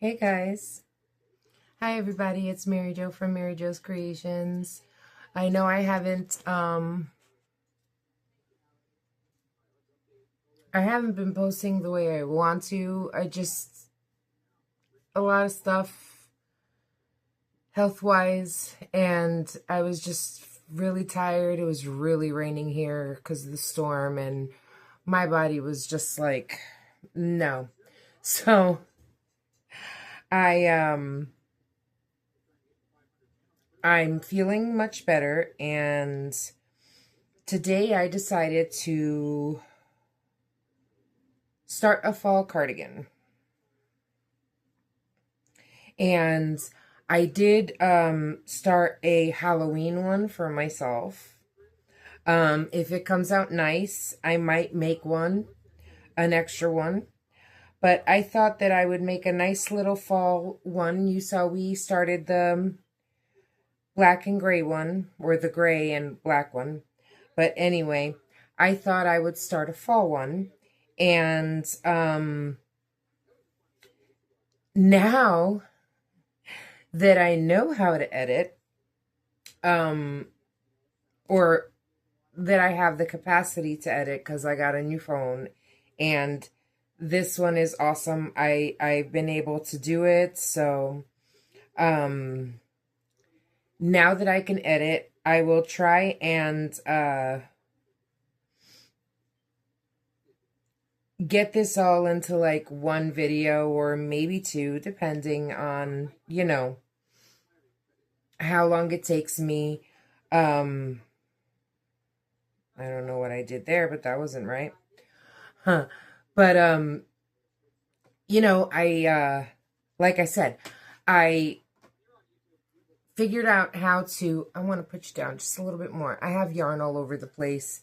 Hey guys. Hi everybody, it's Mary Jo from Mary Jo's Creations. I know I haven't been posting the way I want to. A lot of stuff health-wise, and I was just really tired. It was really raining here because of the storm, and my body was just like, no. So I I'm feeling much better, and today I decided to start a fall cardigan. And I did start a Halloween one for myself. If it comes out nice, I might make an extra one. But I thought that I would make a nice little fall one. You saw we started the black and gray one, or the gray and black one. But anyway, I thought I would start a fall one. And now that I know how to edit, or that I have the capacity to edit because I got a new phone, and this one is awesome. I've been able to do it, so now that I can edit, I will try and get this all into like one video or maybe two, depending on, how long it takes me. I don't know what I did there, but that wasn't right. Huh. But I like I said, I figured out how to I want to put you down just a little bit more. I have yarn all over the place.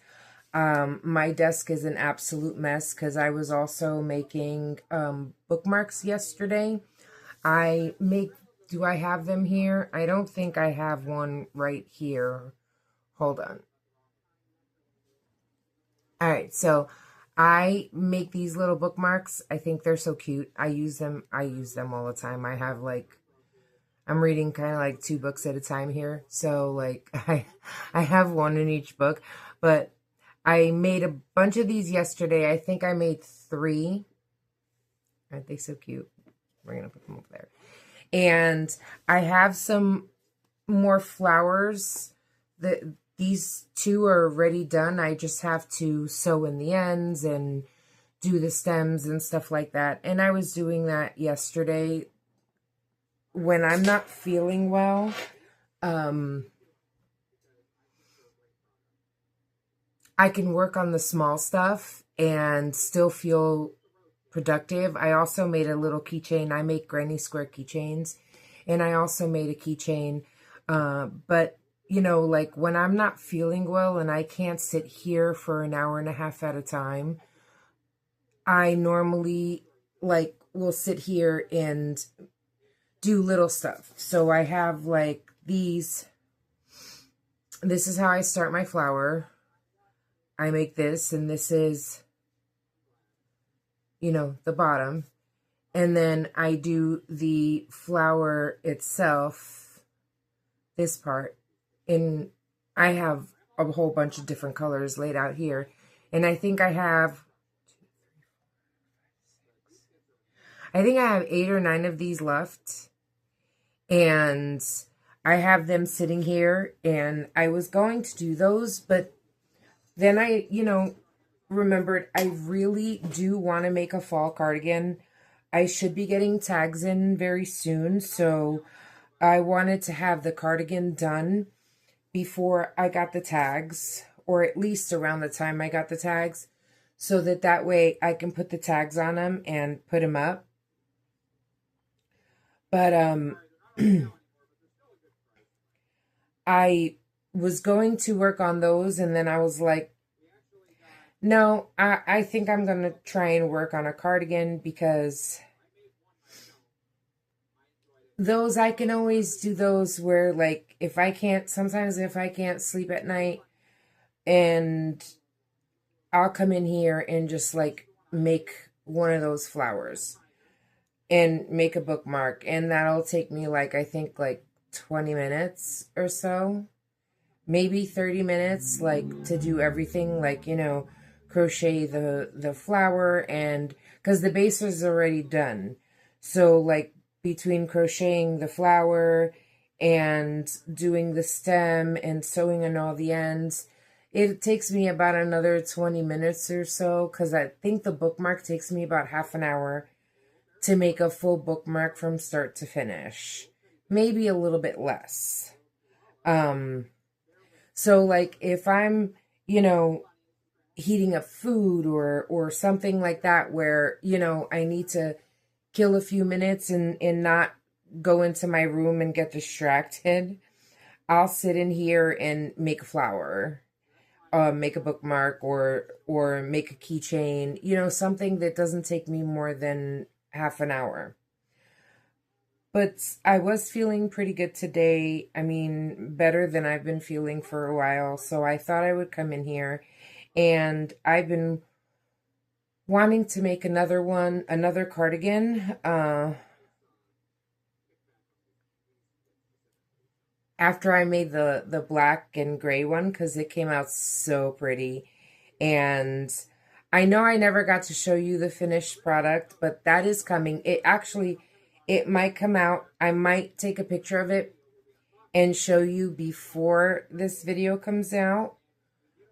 My desk is an absolute mess because I was also making bookmarks yesterday. Do I have them here? I don't think I have one right here. Hold on. All right, so I make these little bookmarks. I think they're so cute. I use them all the time. I'm reading kind of like two books at a time here. So like I have one in each book, but I made a bunch of these yesterday. I think I made 3. Aren't they so cute? We're going to put them over there. And I have some more flowers. These 2 are already done. I just have to sew in the ends and do the stems and stuff like that. And I was doing that yesterday. When I'm not feeling well, I can work on the small stuff and still feel productive. I also made a little keychain. I make granny square keychains, and I also made a keychain. But like when I'm not feeling well and I can't sit here for an hour and a half at a time, I normally will sit here and do little stuff. So I have like these. This is how I start my flower. I make this, and this is, the bottom. And then I do the flower itself, this part. And I have a whole bunch of different colors laid out here. And I think I have 8 or 9 of these left. And I have them sitting here, and I was going to do those, but then I, remembered I really do want to make a fall cardigan. I should be getting tags in very soon, so I wanted to have the cardigan done before I got the tags, or at least around the time I got the tags, so that way I can put the tags on them and put them up. But I was going to work on those, and then I was like, no, I think I'm going to try and work on a cardigan, because those, I can always do those where, like, if I can't sleep at night, and I'll come in here and just, like, make one of those flowers. and make a bookmark. And that'll take me like, I think like 20 minutes or so, maybe 30 minutes, like to do everything, like, you know, crochet the flower, and because the base is already done. So like between crocheting the flower and doing the stem and sewing on all the ends, it takes me about another 20 minutes or so, because I think the bookmark takes me about half an hour to make a full bookmark from start to finish. Maybe a little bit less. Um, so like if I'm, you know, heating up food or something like that, where, you know, I need to kill a few minutes and not go into my room and get distracted, I'll sit in here and make a flower, make a bookmark, or make a keychain, you know, something that doesn't take me more than half an hour. But I was feeling pretty good today. I mean, better than I've been feeling for a while. So I thought I would come in here, and I've been wanting to make another cardigan. After I made the black and gray one, because it came out so pretty. And I know I never got to show you the finished product, but that is coming. It might come out. I might take a picture of it and show you before this video comes out.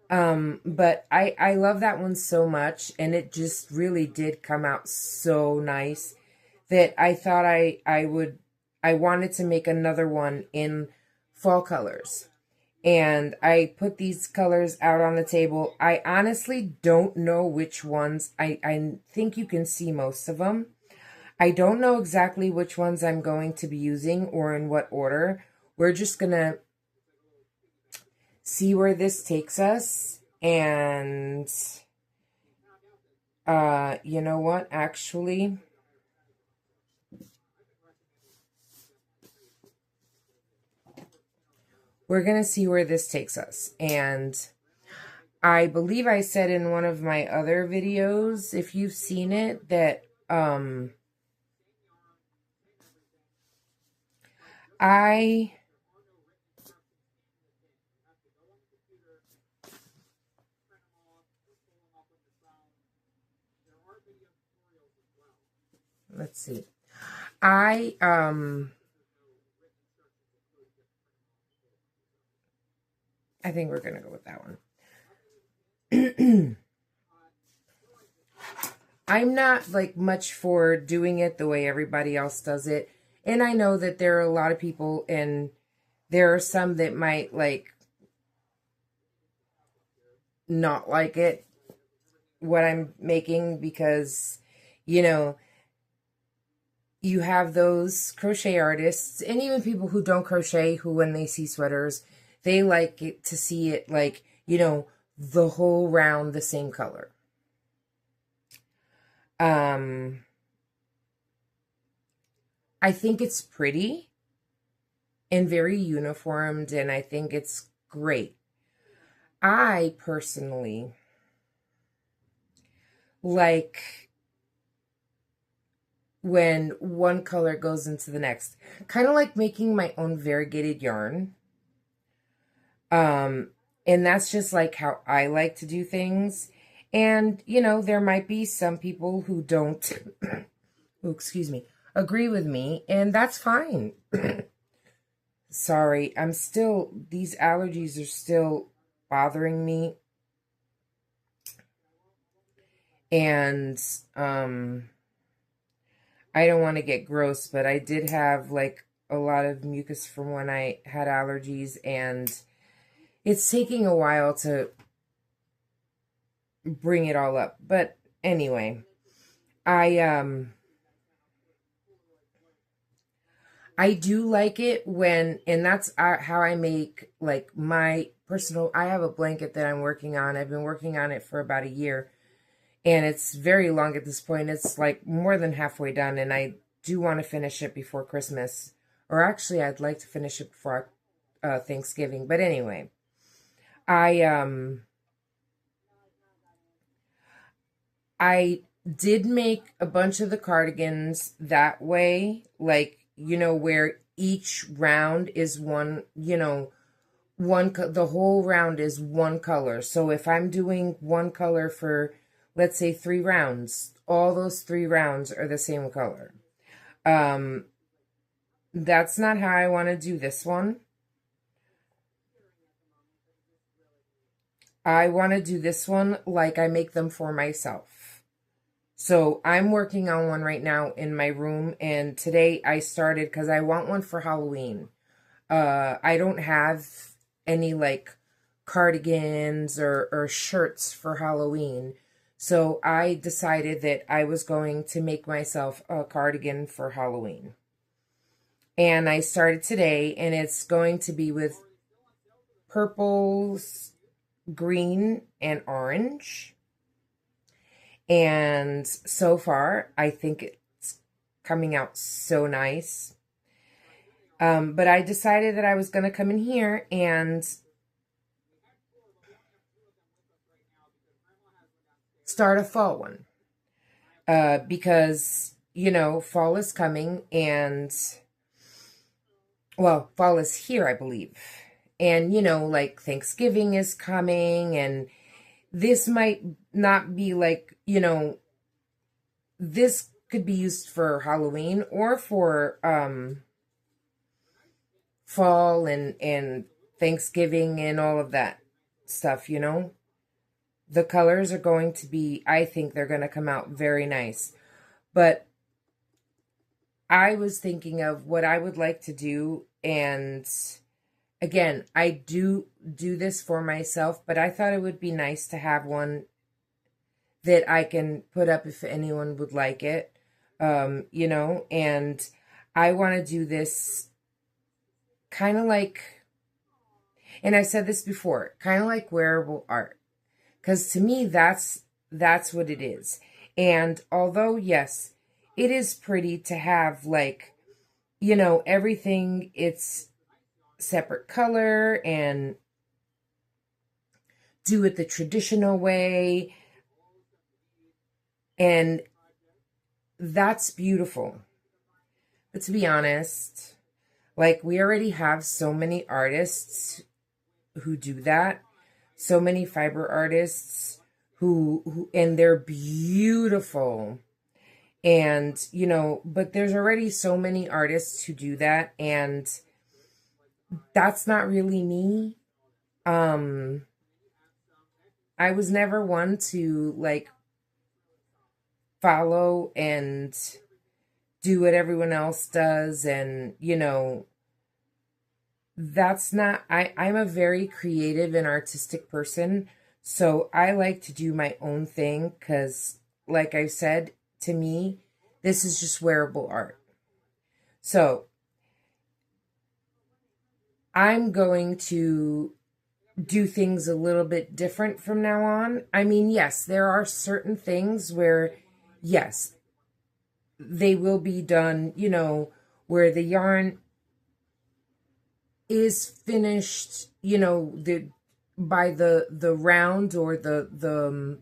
But I love that one so much, and it just really did come out so nice that I thought I wanted to make another one in fall colors. And I put these colors out on the table. I honestly don't know which ones. I think you can see most of them. I don't know exactly which ones I'm going to be using or in what order. We're just going to see where this takes us. And you know what? Actually, we're going to see where this takes us. And I believe I said in one of my other videos, if you've seen it, that let's see. I think we're going to go with that one. I'm not like much for doing it the way everybody else does it. And I know that there are a lot of people, and there are some that might like not like it, what I'm making, because, you know, you have those crochet artists and even people who don't crochet, who when they see sweaters, they like it to see it like, you know, the whole round the same color. I think it's pretty and very uniformed, and I think it's great. I personally like when one color goes into the next, kind of like making my own variegated yarn. And that's just like how I like to do things. And, you know, there might be some people who don't, oh, excuse me, agree with me, and that's fine. Sorry, these allergies are still bothering me. And, I don't want to get gross, but I did have like a lot of mucus from when I had allergies, and it's taking a while to bring it all up. But anyway, I do like it when, and that's how I make like my personal, I have a blanket that I'm working on. I've been working on it for about a year, and it's very long at this point. It's like more than halfway done, and I do want to finish it before Christmas. Or actually, I'd like to finish it before Thanksgiving. But anyway, I did make a bunch of the cardigans that way, like, you know, where each round is one, you know, the whole round is one color. So if I'm doing one color for, let's say, 3 rounds, all those 3 rounds are the same color. That's not how I want to do this one. I want to do this one like I make them for myself. So I'm working on one right now in my room, and today I started because I want one for Halloween. I don't have any like cardigans or shirts for Halloween. So I decided that I was going to make myself a cardigan for Halloween. And I started today, and it's going to be with purples, green, and orange. And so far, I think it's coming out so nice. But I decided that I was going to come in here and start a fall one. Because, you know, fall is coming, and, well, fall is here, I believe. And, you know, like Thanksgiving is coming, and this might not be like, you know, this could be used for Halloween or for fall and Thanksgiving and all of that stuff, you know. The colors are going to be, I think they're going to come out very nice. But I was thinking of what I would like to do, and again, I do this for myself, but I thought it would be nice to have one that I can put up if anyone would like it, you know, and I want to do this kind of like, and I said this before, kind of like wearable art, because to me, that's what it is. And although, yes, it is pretty to have, like, you know, everything, it's separate color and do it the traditional way, and that's beautiful. But to be honest, like, we already have so many artists who do that, so many fiber artists who and they're beautiful. And, you know, but there's already so many artists who do that, and that's not really me. I was never one to like follow and do what everyone else does, and, you know, that's not, I'm a very creative and artistic person, so I like to do my own thing, because like I said, to me, this is just wearable art. So I'm going to do things a little bit different from now on. I mean, yes, there are certain things where, yes, they will be done, you know, where the yarn is finished, you know, by the round or the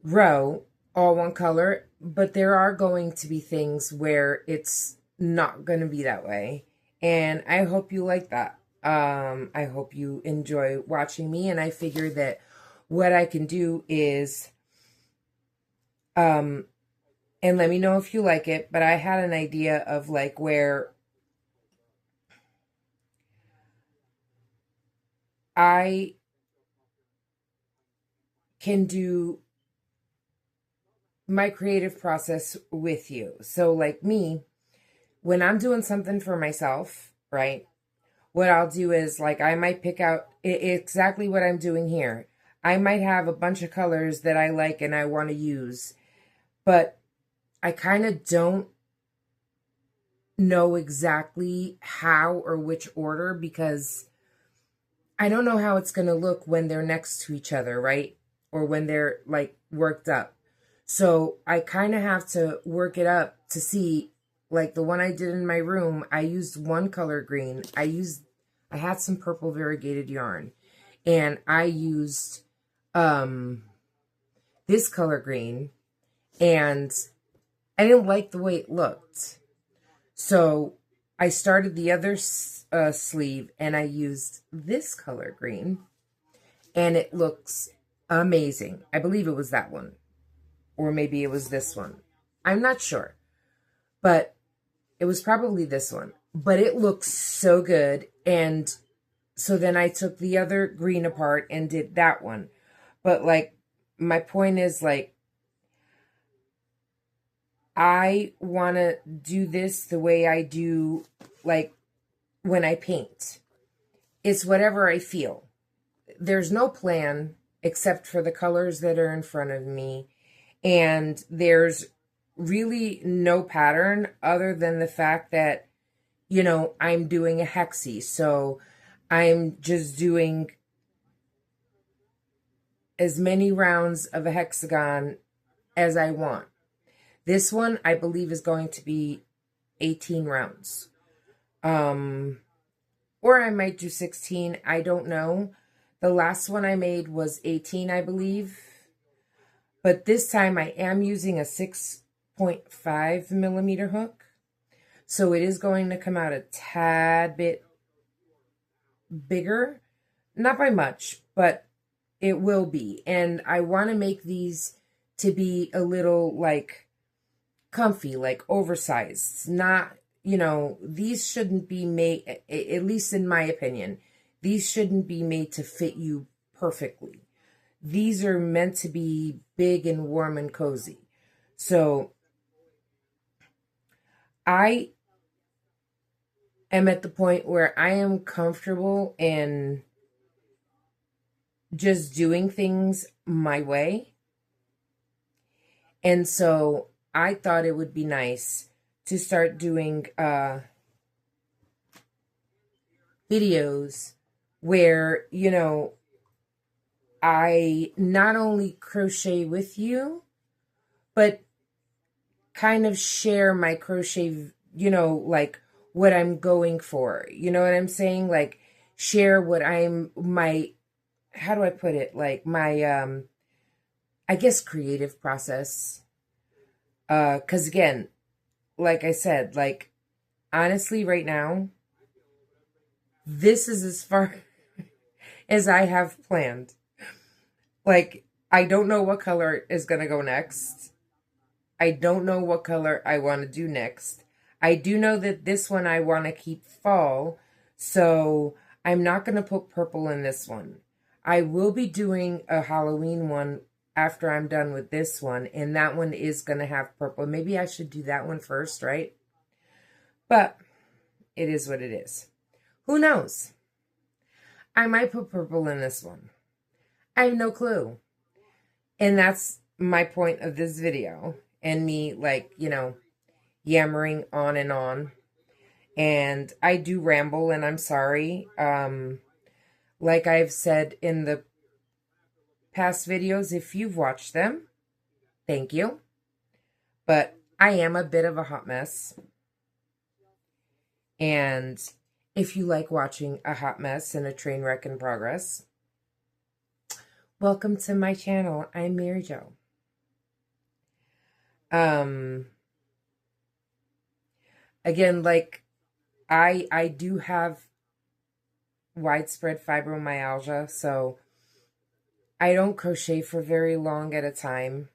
row, all one color. But there are going to be things where it's not going to be that way, and I hope you like that. I hope you enjoy watching me, and I figure that what I can do is and let me know if you like it, but I had an idea of like where I can do my creative process with you. So like me, when I'm doing something for myself, right? What I'll do is, like, I might pick out exactly what I'm doing here. I might have a bunch of colors that I like and I want to use, but I kind of don't know exactly how or which order, because I don't know how it's going to look when they're next to each other, right? Or when they're like worked up. So I kind of have to work it up to see, like the one I did in my room, I used one color green. I had some purple variegated yarn, and I used this color green, and I didn't like the way it looked. So I started the other sleeve, and I used this color green, and it looks amazing. I believe it was that one, or maybe it was this one. I'm not sure, but it was probably this one. But it looks so good, and so then I took the other green apart and did that one. But like, my point is, like, I want to do this the way I do, like, when I paint. It's whatever I feel. There's no plan except for the colors that are in front of me. And there's really no pattern other than the fact that, you know, I'm doing a hexie. So I'm just doing as many rounds of a hexagon as I want. This one, I believe, is going to be 18 rounds. Or I might do 16. I don't know. The last one I made was 18, I believe. But this time I am using a 6.5 millimeter hook. So it is going to come out a tad bit bigger. Not by much, but it will be. And I want to make these to be a little, like, comfy, like oversized. Not, you know, these shouldn't be made, at least in my opinion, these shouldn't be made to fit you perfectly. These are meant to be big and warm and cozy. So I am at the point where I am comfortable in just doing things my way. And so I thought it would be nice to start doing videos where, you know, I not only crochet with you, but kind of share my crochet, you know, like what I'm going for. You know what I'm saying? Like, share what how do I put it? Like, my, I guess, creative process. 'Cause again, like I said, like, honestly, right now, this is as far as I have planned. Like, I don't know what color is going to go next. I don't know what color I want to do next. I do know that this one I want to keep fall, so I'm not going to put purple in this one. I will be doing a Halloween one after I'm done with this one, and that one is going to have purple. Maybe I should do that one first, right? But it is what it is. Who knows? I might put purple in this one. I have no clue. And that's my point of this video. And me, like, you know, yammering on and on. And I do ramble, and I'm sorry. Like I've said in the past videos, if you've watched them, thank you. But I am a bit of a hot mess. And if you like watching a hot mess and a train wreck in progress, welcome to my channel. I'm Mary Jo. Again, like, I do have widespread fibromyalgia, so I don't crochet for very long at a time.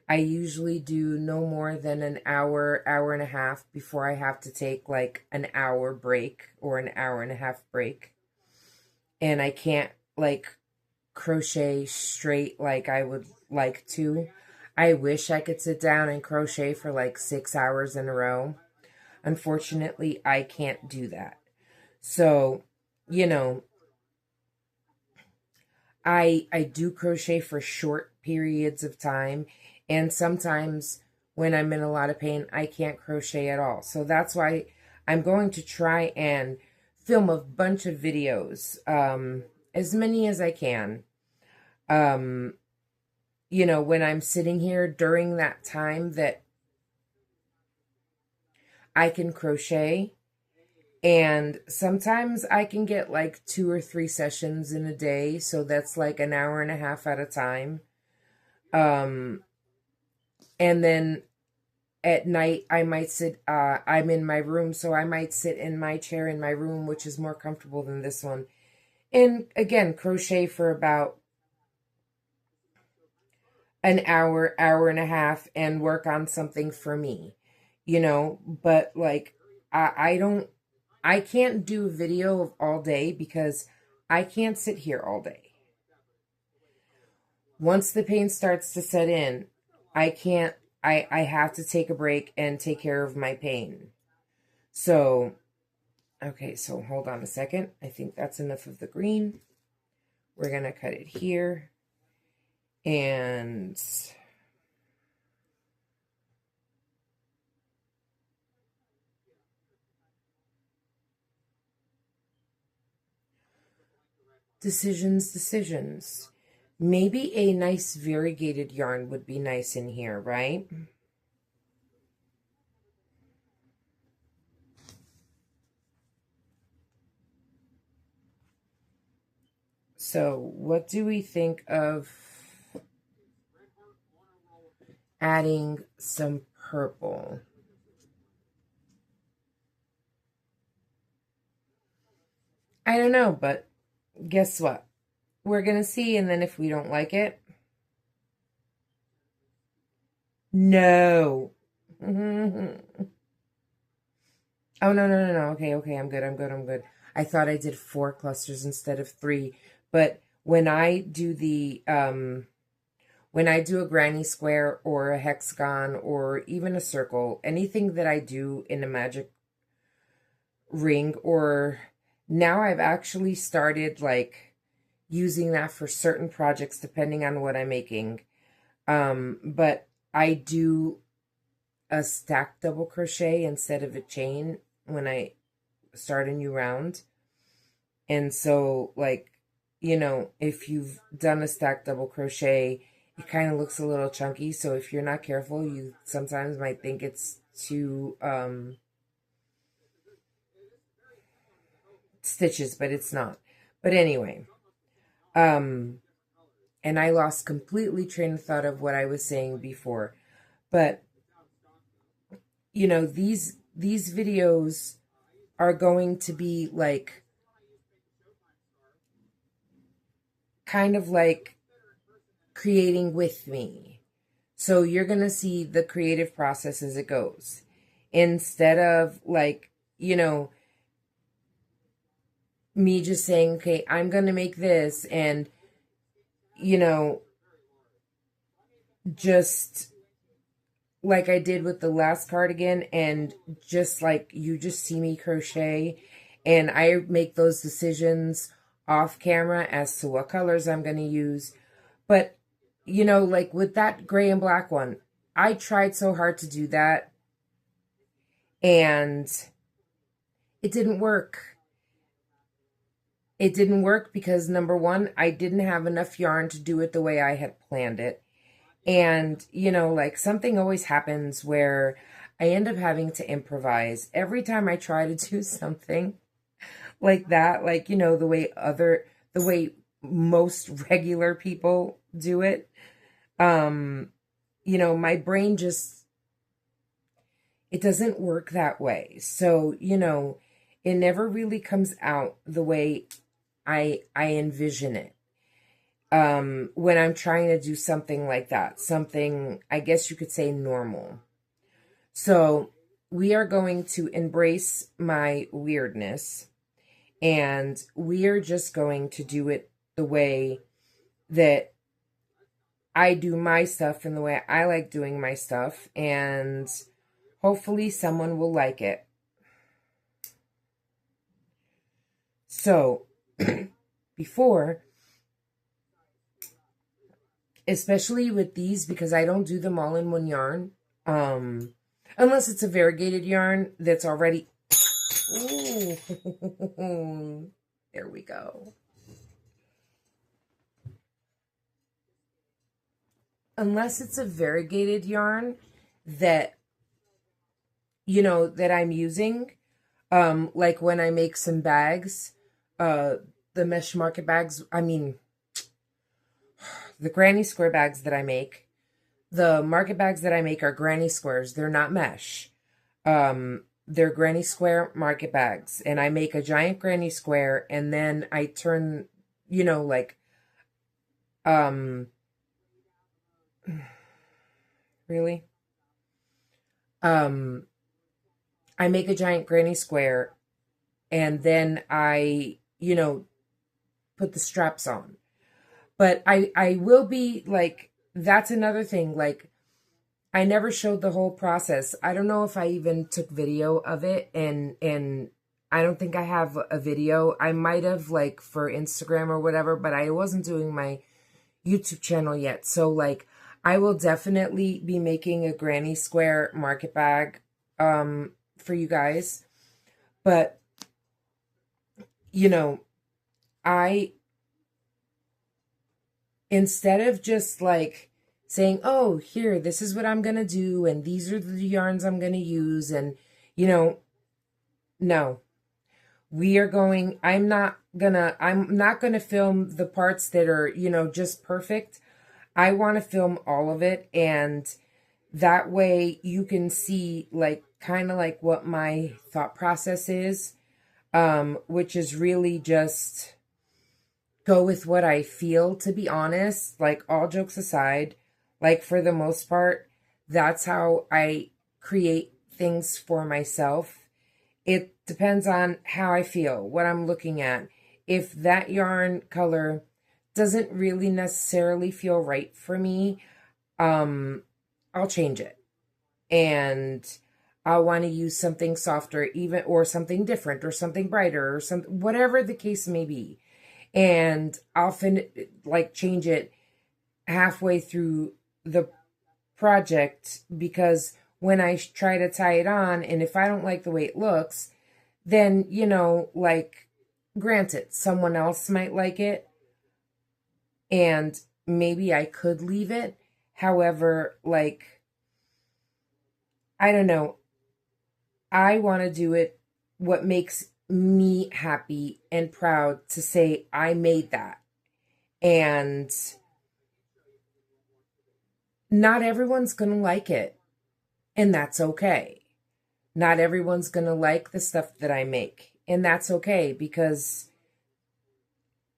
I usually do no more than an hour, hour and a half before I have to take like an hour break or an hour and a half break. And I can't like crochet straight like I would like to. I wish I could sit down and crochet for like 6 hours in a row. Unfortunately, I can't do that. So, you know, I do crochet for short periods of time, and sometimes when I'm in a lot of pain, I can't crochet at all. So that's why I'm going to try and film a bunch of videos, as many as I can. You know, when I'm sitting here during that time that I can crochet. And sometimes I can get like 2 or 3 sessions in a day. So that's like an hour and a half at a time. And And then at night, I might sit, I'm in my room, so I might sit in my chair in my room, which is more comfortable than this one. And again, crochet for about an hour, hour and a half, and work on something for me, but like, I can't do a video of all day because I can't sit here all day. Once the pain starts to set in, I can't, I have to take a break and take care of my pain. So, okay, so hold on a second. I think that's enough of the green. We're going to cut it here. And decisions. Maybe a nice variegated yarn would be nice in here, right? So what do we think of adding some purple? I don't know, but guess what? We're going to see, and then if we don't like it, no. Oh, no. Okay, I'm good. I thought I did 4 clusters instead of 3, but when I do when I do a granny square or a hexagon or even a circle, anything that I do in a magic ring, or now I've actually started like using that for certain projects depending on what I'm making. But I do a stacked double crochet instead of a chain when I start a new round. And so, like, if you've done a stacked double crochet, it kind of looks a little chunky. So if you're not careful, you sometimes might think it's too stitches, but it's not. But anyway, and I lost completely train of thought of what I was saying before. But these videos are going to be like kind of like creating with me. So you're going to see the creative process as it goes. Instead of like, me just saying, okay, I'm going to make this and, just like I did with the last cardigan, and just like you just see me crochet and I make those decisions off camera as to what colors I'm going to use. But, like with that gray and black one, I tried so hard to do that and it didn't work. It didn't work because, number one, I didn't have enough yarn to do it the way I had planned it. And, like something always happens where I end up having to improvise. Every time I try to do something like that, like, the way most regular people do it, my brain just, it doesn't work that way. So, it never really comes out the way I envision it. When I'm trying to do something like that, something, I guess you could say, normal. So we are going to embrace my weirdness, and we are just going to do it the way that I do my stuff and the way I like doing my stuff, and hopefully someone will like it. So before, especially with these, because I don't do them all in one yarn, unless it's a variegated yarn that's already, ooh, there we go. Unless it's a variegated yarn that, that I'm using, like when I make some bags, the mesh market bags, the granny square bags that I make, the market bags that I make are granny squares. They're not mesh. They're granny square market bags. And I make a giant granny square, and then I turn, you know, like, really? I make a giant granny square, and then I, you know, put the straps on. But I will be like, that's another thing. Like, I never showed the whole process. I don't know if I even took video of it, and I don't think I have a video. I might have, like, for Instagram or whatever, but I wasn't doing my YouTube channel yet. So, like, I will definitely be making a granny square market bag for you guys. But, you know, instead of just like saying, oh, here, this is what I'm going to do, and these are the yarns I'm going to use, and, you know, no. I'm not gonna film the parts that are, you know, just perfect. I want to film all of it, and that way you can see, like, kind of like what my thought process is, which is really just go with what I feel, to be honest. Like, all jokes aside, like, for the most part, that's how I create things for myself. It depends on how I feel, what I'm looking at. If that yarn color doesn't really necessarily feel right for me, I'll change it. And I'll want to use something softer, even, or something different, or something brighter, or something, whatever the case may be. And I'll change it halfway through the project, because when I try to tie it on, and if I don't like the way it looks, then, you know, like, granted, someone else might like it, and maybe I could leave it. However, like, I don't know. I want to do it what makes me happy and proud to say I made that. And not everyone's going to like it. And that's okay. Not everyone's going to like the stuff that I make. And that's okay, because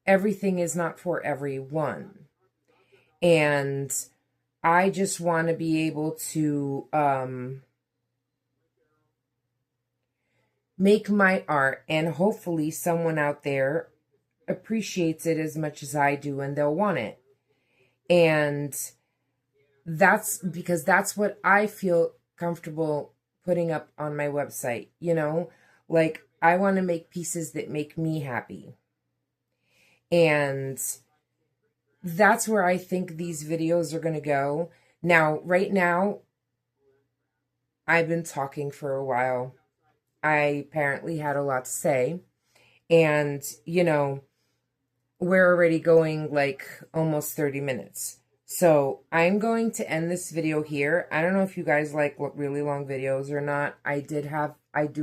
everything is not for everyone. And I just want to be able to make my art, and hopefully someone out there appreciates it as much as I do, and they'll want it. And that's because that's what I feel comfortable putting up on my website, you know? Like, I want to make pieces that make me happy. And that's where I think these videos are going to go. Now, right now, I've been talking for a while. I apparently had a lot to say. And, you know, we're already going like almost 30 minutes. So I'm going to end this video here. I don't know if you guys like really long videos or not. I do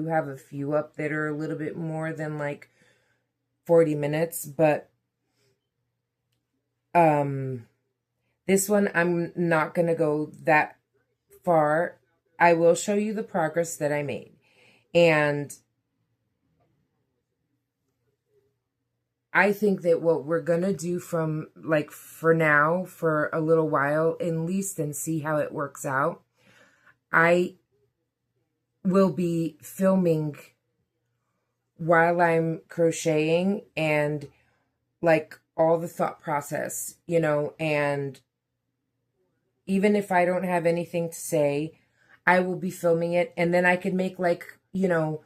have a few up that are a little bit more than like 40 minutes, but this one I'm not going to go that far. I will show you the progress that I made. And I think that what we're going to do from, like, for now, for a little while at least, and see how it works out, I will be filming while I'm crocheting, and, like, all the thought process, you know, and even if I don't have anything to say, I will be filming it, and then I can make, like, you know,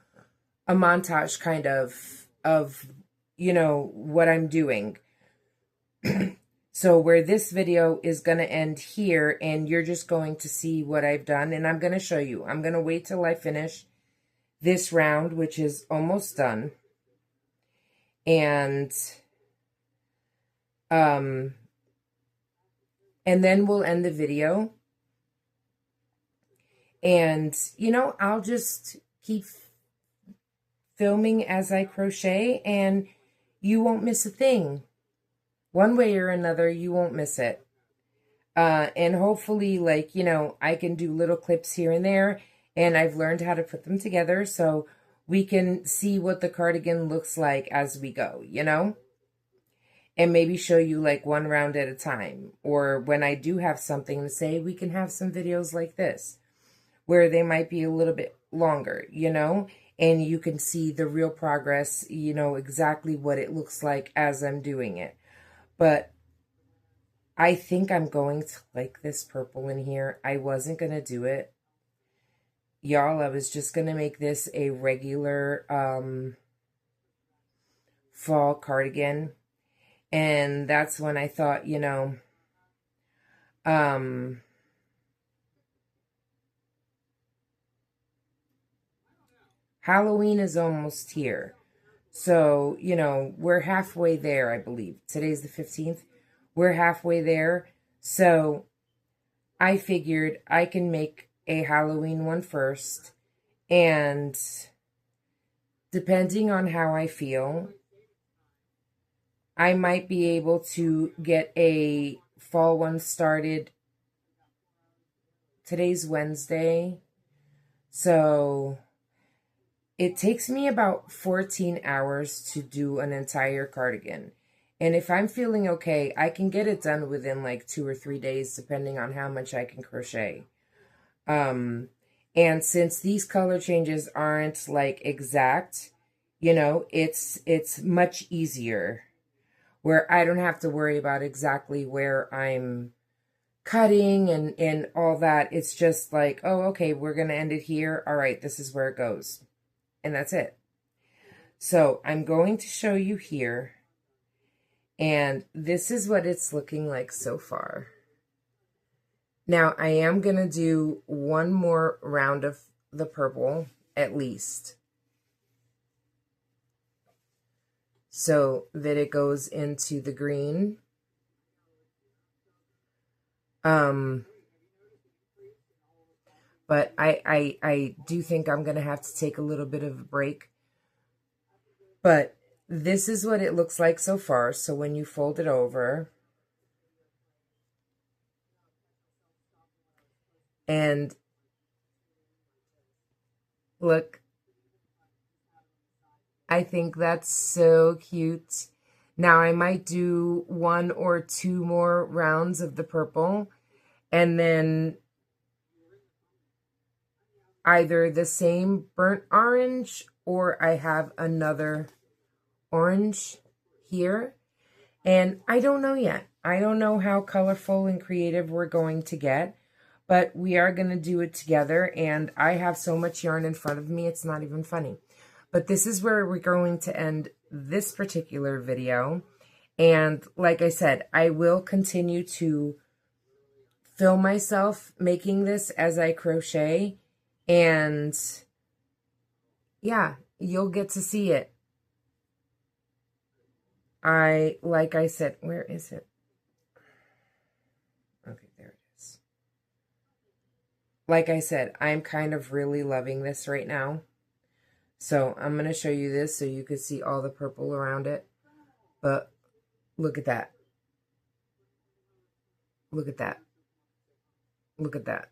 a montage kind of, you know, what I'm doing. So where this video is going to end here, and you're just going to see what I've done, and I'm going to show you. I'm going to wait till I finish this round, which is almost done. And then we'll end the video. And, you know, I'll just keep filming as I crochet, and you won't miss a thing. One way or another, you won't miss it. And hopefully, like, you know, I can do little clips here and there, and I've learned how to put them together so we can see what the cardigan looks like as we go, you know? And maybe show you like one round at a time. Or when I do have something to say, we can have some videos like this where they might be a little bit longer, you know? And you can see the real progress, you know, exactly what it looks like as I'm doing it. But I think I'm going to like this purple in here. I wasn't going to do it. Y'all, I was just going to make this a regular fall cardigan. And that's when I thought, you know, Halloween is almost here. So, you know, we're halfway there, I believe. Today's the 15th. We're halfway there. So I figured I can make a Halloween one first. And depending on how I feel, I might be able to get a fall one started. Today's Wednesday. So it takes me about 14 hours to do an entire cardigan. And if I'm feeling okay, I can get it done within like 2 or 3 days, depending on how much I can crochet. And since these color changes aren't like exact, you know, it's much easier where I don't have to worry about exactly where I'm cutting and all that. It's just like, oh, okay, we're going to end it here. All right, this is where it goes. And that's it. So I'm going to show you here. And this is what it's looking like so far. Now, I am going to do one more round of the purple, at least, so that it goes into the green. But I do think I'm going to have to take a little bit of a break. But this is what it looks like so far. So when you fold it over, and look, I think that's so cute. Now I might do 1 or 2 more rounds of the purple, and then either the same burnt orange or I have another orange here. And I don't know yet. I don't know how colorful and creative we're going to get, but we are going to do it together. And I have so much yarn in front of me, it's not even funny. But this is where we're going to end this particular video. And like I said, I will continue to film myself making this as I crochet. And yeah, you'll get to see it. Like I said, where is it? Okay, there it is. Like I said, I'm kind of really loving this right now. So I'm going to show you this so you can see all the purple around it. But look at that. Look at that. Look at that.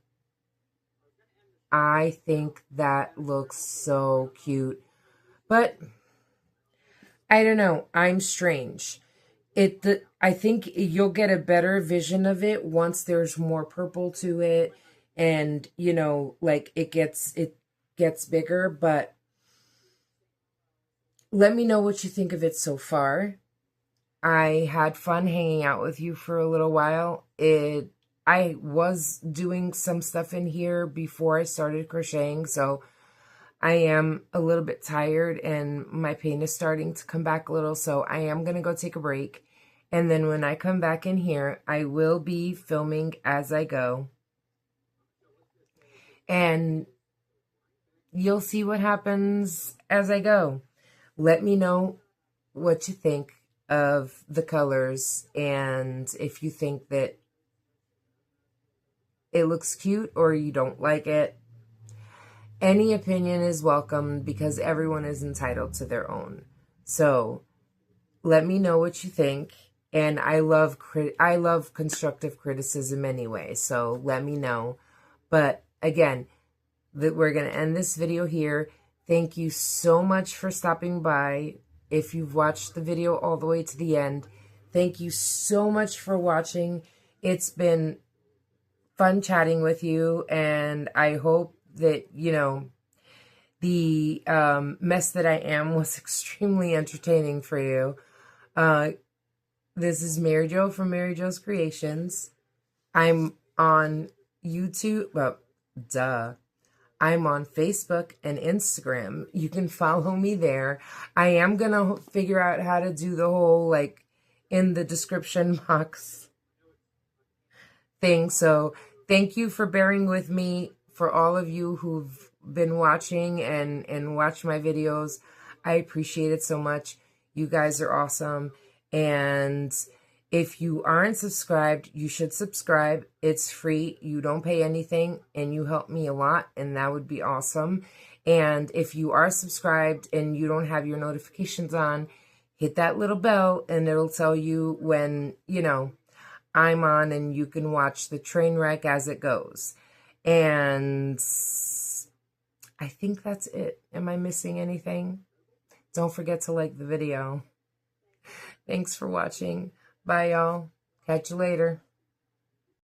I think that looks so cute. But I don't know. I'm strange. I think you'll get a better vision of it once there's more purple to it, and you know, like it gets bigger. But let me know what you think of it so far. I had fun hanging out with you for a little while. I was doing some stuff in here before I started crocheting, so I am a little bit tired and my pain is starting to come back a little, so I am going to go take a break. And then when I come back in here, I will be filming as I go. And you'll see what happens as I go. Let me know what you think of the colors and if you think that it looks cute or you don't like it. Any opinion is welcome because everyone is entitled to their own. So let me know what you think, And I love constructive criticism anyway, so let me know. But again, we're going to end this video here. Thank you so much for stopping by. If you've watched the video all the way to the end, thank you so much for watching. It's been fun chatting with you, and I hope that, you know, the mess that I am was extremely entertaining for you. This is Mary Jo from Mary Jo's Creations. I'm on YouTube. Well, duh. I'm on Facebook and Instagram. You can follow me there. I am going to figure out how to do the whole, like, in the description box thing. So thank you for bearing with me. For all of you who've been watching and watch my videos, I appreciate it so much. You guys are awesome. And if you aren't subscribed, you should subscribe. It's free. You don't pay anything, and you help me a lot, and that would be awesome. And if you are subscribed and you don't have your notifications on, hit that little bell, and it'll tell you when, you know, I'm on, and you can watch the train wreck as it goes. And I think that's it. Am I missing anything? Don't forget to like the video. Thanks for watching. Bye, y'all. Catch you later.